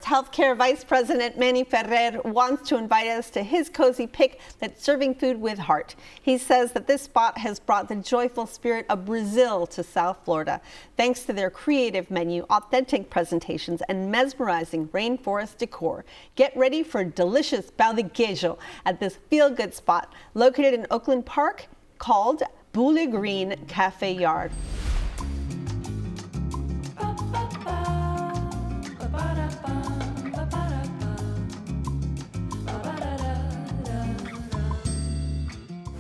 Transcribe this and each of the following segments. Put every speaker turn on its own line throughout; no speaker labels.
Healthcare Vice President Manny Ferrer wants to invite us to his cozy pick that's serving food with heart. He says that this spot has brought the joyful spirit of Brazil to South Florida, thanks to their creative menu, authentic presentations, and mesmerizing rainforest decor. Get ready for delicious pão de queijo at this feel-good spot located in Oakland Park called Bule Green Cafe Yard.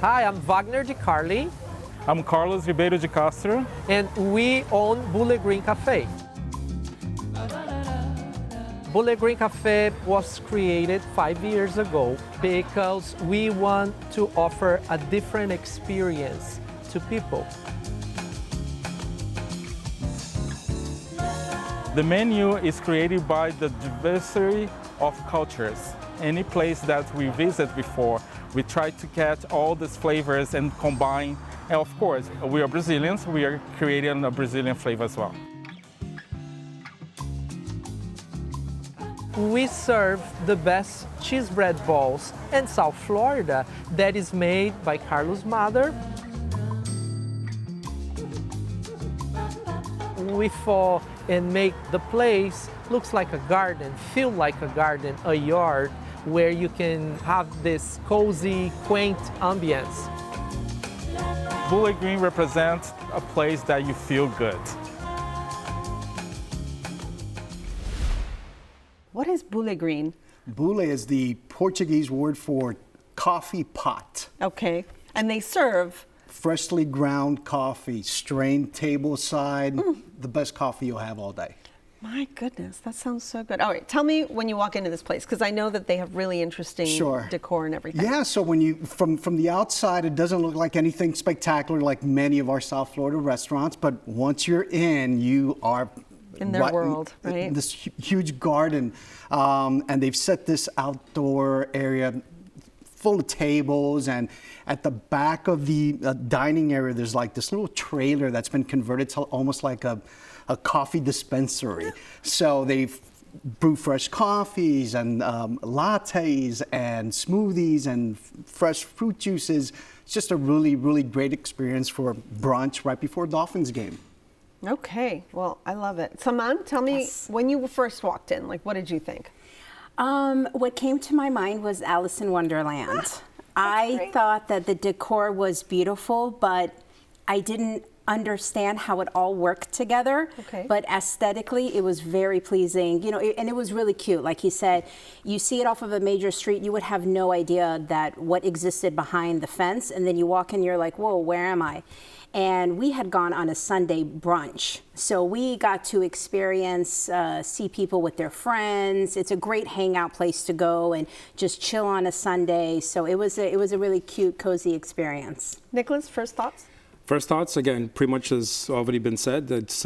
Hi, I'm Wagner de Carli.
I'm Carlos Ribeiro de Castro.
And we own Bule Green Cafe. Bule Green Cafe was created 5 years ago because we want to offer a different experience to people.
The menu is created by the diversity of cultures. Any place that we visit before, we try to catch all these flavors and combine. And of course, we are Brazilians, we are creating a Brazilian flavor as well.
We serve the best cheese bread balls in South Florida that is made by Carlos' mother. We fall and make the place looks like a garden, feel like a garden, a yard where you can have this cozy, quaint ambience.
Bule Green represents a place that you feel good.
What is Bule Green?
Bule is the Portuguese word for coffee pot.
Okay, and they serve
Freshly ground coffee, strained tableside, the best coffee you'll have all day.
My goodness, that sounds so good. All right, tell me when you walk into this place, because I know that they have really interesting decor and everything.
Yeah, so when you, from the outside, it doesn't look like anything spectacular like many of our South Florida restaurants, but once you're in, you are
in their world, right?
This huge garden, and they've set this outdoor area full of tables, and at the back of the dining area, there's like this little trailer that's been converted to almost like a coffee dispensary. So they've brew fresh coffees and lattes and smoothies and fresh fruit juices. It's just a really, really great experience for brunch right before a Dolphins game.
Okay, well, I love it. Saman, tell me, when you first walked in, like, what did you think?
What came to my mind was Alice in Wonderland. I thought that the decor was beautiful, but I didn't understand how it all worked together.
Okay.
But aesthetically, it was very pleasing. You know, and it was really cute. Like he said, you see it off of a major street, you would have no idea that what existed behind the fence, and then you walk in, you're like, whoa, where am I? And we had gone on a Sunday brunch. So we got to experience, see people with their friends. It's a great hangout place to go and just chill on a Sunday. So it was a really cute, cozy experience.
Nicholas, first thoughts?
First thoughts, again, pretty much has already been said. It's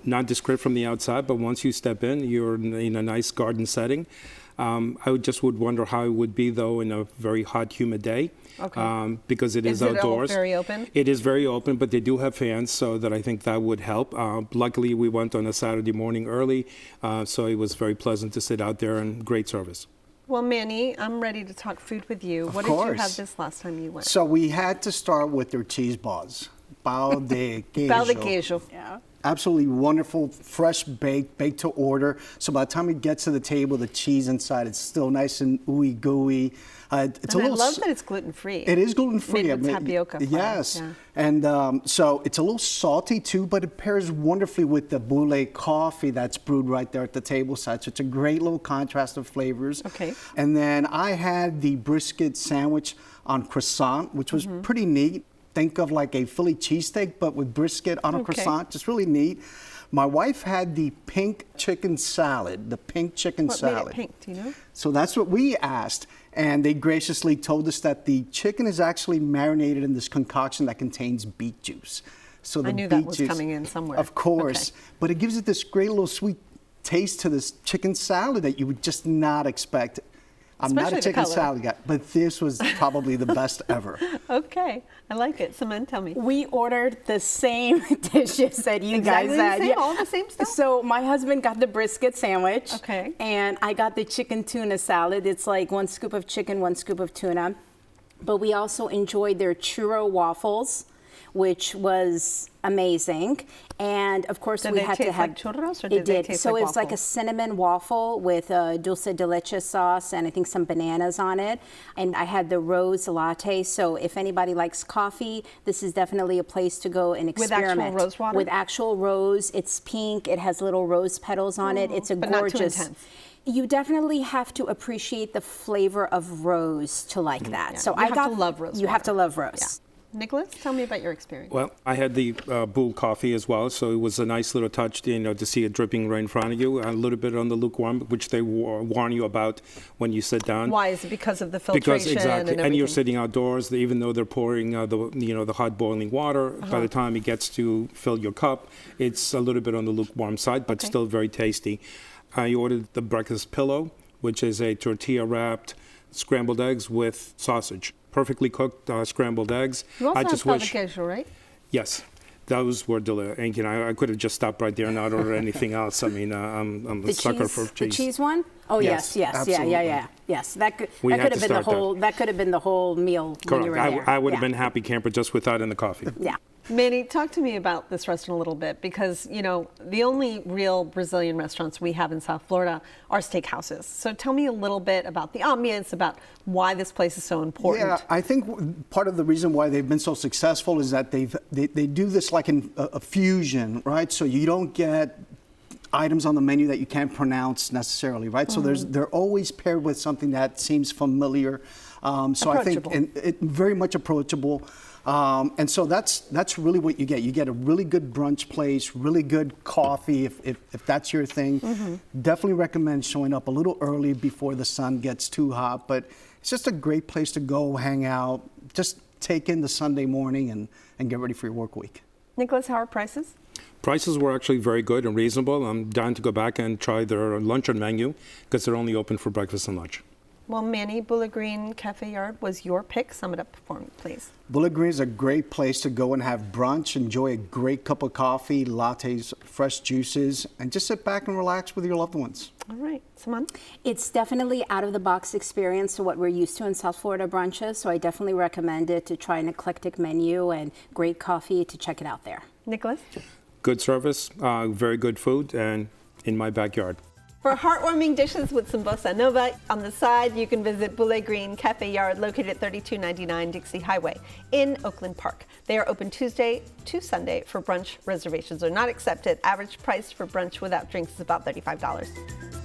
nondescript from the outside, but once you step in, you're in a nice garden setting. I just would wonder how it would be, though, in a very hot, humid day.
Okay.
Because it is outdoors.
Is it very open?
It is very open, but they do have fans, so that I think that would help. Luckily, we went on a Saturday morning early, so it was very pleasant to sit out there, and great service.
Well, Manny, I'm ready to talk food with you. What did you have this last time you went?
So we had to start with their cheese balls. Pão de queijo.
Pão de queijo.
Yeah.
Absolutely wonderful, fresh baked to order. So by the time it gets to the table, the cheese inside, it's still nice and ooey gooey. It's
and I love that it's gluten-free.
It is gluten-free.
Made with tapioca flour.
Yes.
Yeah.
And so it's a little salty too, but it pairs wonderfully with the Bule coffee that's brewed right there at the table side. So it's a great little contrast of flavors.
Okay.
And then I had the brisket sandwich on croissant, which was pretty neat. Think of like a Philly cheesesteak, but with brisket on a croissant, just really neat. My wife had the pink chicken salad, the pink chicken salad.
What made it pink, do you know?
So that's what we asked, and they graciously told us that the chicken is actually marinated in this concoction that contains beet juice. So the
I knew
beet
that was
juice,
coming in somewhere.
Of course,
Okay.
but it gives it this great little sweet taste to this chicken salad that you would just not expect I'm not a
Especially the
chicken
color.
salad guy, but this was probably the best ever.
Okay, I like it. Simone, tell me.
We ordered the same dishes that you
Exactly
guys
the
had.
same, all the same stuff?
So my husband got the brisket sandwich.
Okay.
And I got the chicken tuna salad. It's like 1 scoop of chicken, 1 scoop of tuna. But we also enjoyed their churro waffles, which was amazing. And of course,
Did
we
they
had to
taste
have
like churros, or
it
did they
did.
taste
So
like
it's like a
waffles?
cinnamon waffle with dulce de leche sauce and I think some bananas on it. And I had the rose latte. So if anybody likes coffee, this is definitely a place to go and
With actual
experiment.
rose water?
With actual rose. It's pink. It has little rose petals on it. It's a
but not too
gorgeous.
intense.
You definitely have to appreciate the flavor of rose to like that.
Yeah,
So
you
I
have
got
to love rose
You have
water.
to love rose.
Yeah. Nicholas, tell me about your experience.
Well, I had the Bool coffee as well, so it was a nice little touch, to see it dripping right in front of you. A little bit on the lukewarm, which they warn you about when you sit down.
Why? Is it because of the filtration
Because exactly,
and
and you're
everything?
sitting outdoors. Even though they're pouring the hot boiling water, by the time it gets to fill your cup, it's a little bit on the lukewarm side, but
Okay.
still very tasty. I ordered the breakfast pillow, which is a tortilla wrapped scrambled eggs with sausage, perfectly cooked scrambled eggs.
You also
I
have
just
pavo
wish.
queijo, right?
Yes, those were delicious. And I could have just stopped right there and not ordered anything else. I mean, I'm a
The
sucker
cheese,
for
the
cheese.
cheese one? Oh
Yes,
yes,
absolutely.
yeah. Yes, that could
We
that
had
could
to
have been the
start there.
whole that could have been the whole meal when you
Correct.
were there.
I would have
Yeah.
been happy camper just with that and the coffee.
Yeah.
Manny, talk to me about this restaurant a little bit, because the only real Brazilian restaurants we have in South Florida are steakhouses. So tell me a little bit about the ambience, about why this place is so important.
Yeah, I think part of the reason why they've been so successful is that they do this like in a fusion, right? So you don't get items on the menu that you can't pronounce necessarily, right? So they're always paired with something that seems familiar. So I think
Approachable.
it very much approachable. And so that's really what you get. You get a really good brunch place, really good coffee if that's your thing. Definitely recommend showing up a little early before the sun gets too hot. But it's just a great place to go hang out, just take in the Sunday morning and get ready for your work week.
Nicholas, how are prices?
Prices were actually very good and reasonable. I'm dying to go back and try their luncheon menu because they're only open for breakfast and lunch.
Well, Manny, Bula Green Cafe Yard was your pick. Sum it up for me, please.
Bula Green is a great place to go and have brunch, enjoy a great cup of coffee, lattes, fresh juices, and just sit back and relax with your loved ones.
All right, Simone?
It's definitely out of the box experience to what we're used to in South Florida brunches. So I definitely recommend it to try an eclectic menu and great coffee to check it out there.
Nicholas?
Good service, very good food, and in my backyard.
For heartwarming dishes with some bossa nova on the side, you can visit Bula Green Cafe Yard, located at 3299 Dixie Highway in Oakland Park. They are open Tuesday to Sunday for brunch. Reservations are not accepted. Average price for brunch without drinks is about $35.